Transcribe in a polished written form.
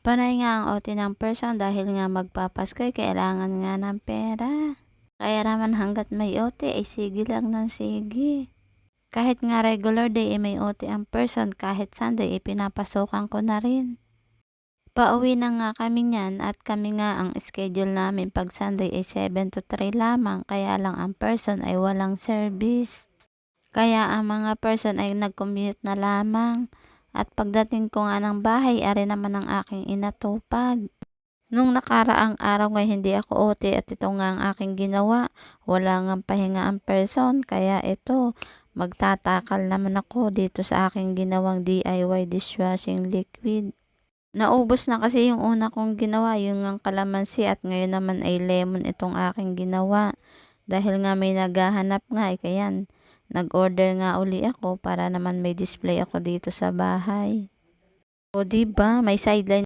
Panay nga ang OT ng person dahil nga magpapasko'y kailangan nga ng pera. Kaya naman hanggat may OT ay sige lang ng sige. Kahit nga regular day ay may OT ang person, kahit Sunday ay pinapasokan ko na rin. Pauwi na nga kami niyan at kami nga ang schedule namin pag Sunday ay 7 to 3 lamang, kaya lang ang person ay walang service. Kaya ang mga person ay nag-commute na lamang. At pagdating ko nga ng bahay, ari naman ang aking inatupag. Nung nakaraang araw nga hindi ako OT at ito nga ang aking ginawa. Wala nga pahinga ang person, kaya ito, magtatakal naman ako dito sa aking ginawang DIY dishwashing liquid. Naubos na kasi yung una kong ginawa, yung ang kalamansi, at ngayon naman ay lemon itong aking ginawa. Dahil nga may naghahanap nga, kaya nag-order nga uli ako para naman may display ako dito sa bahay. O diba, may sideline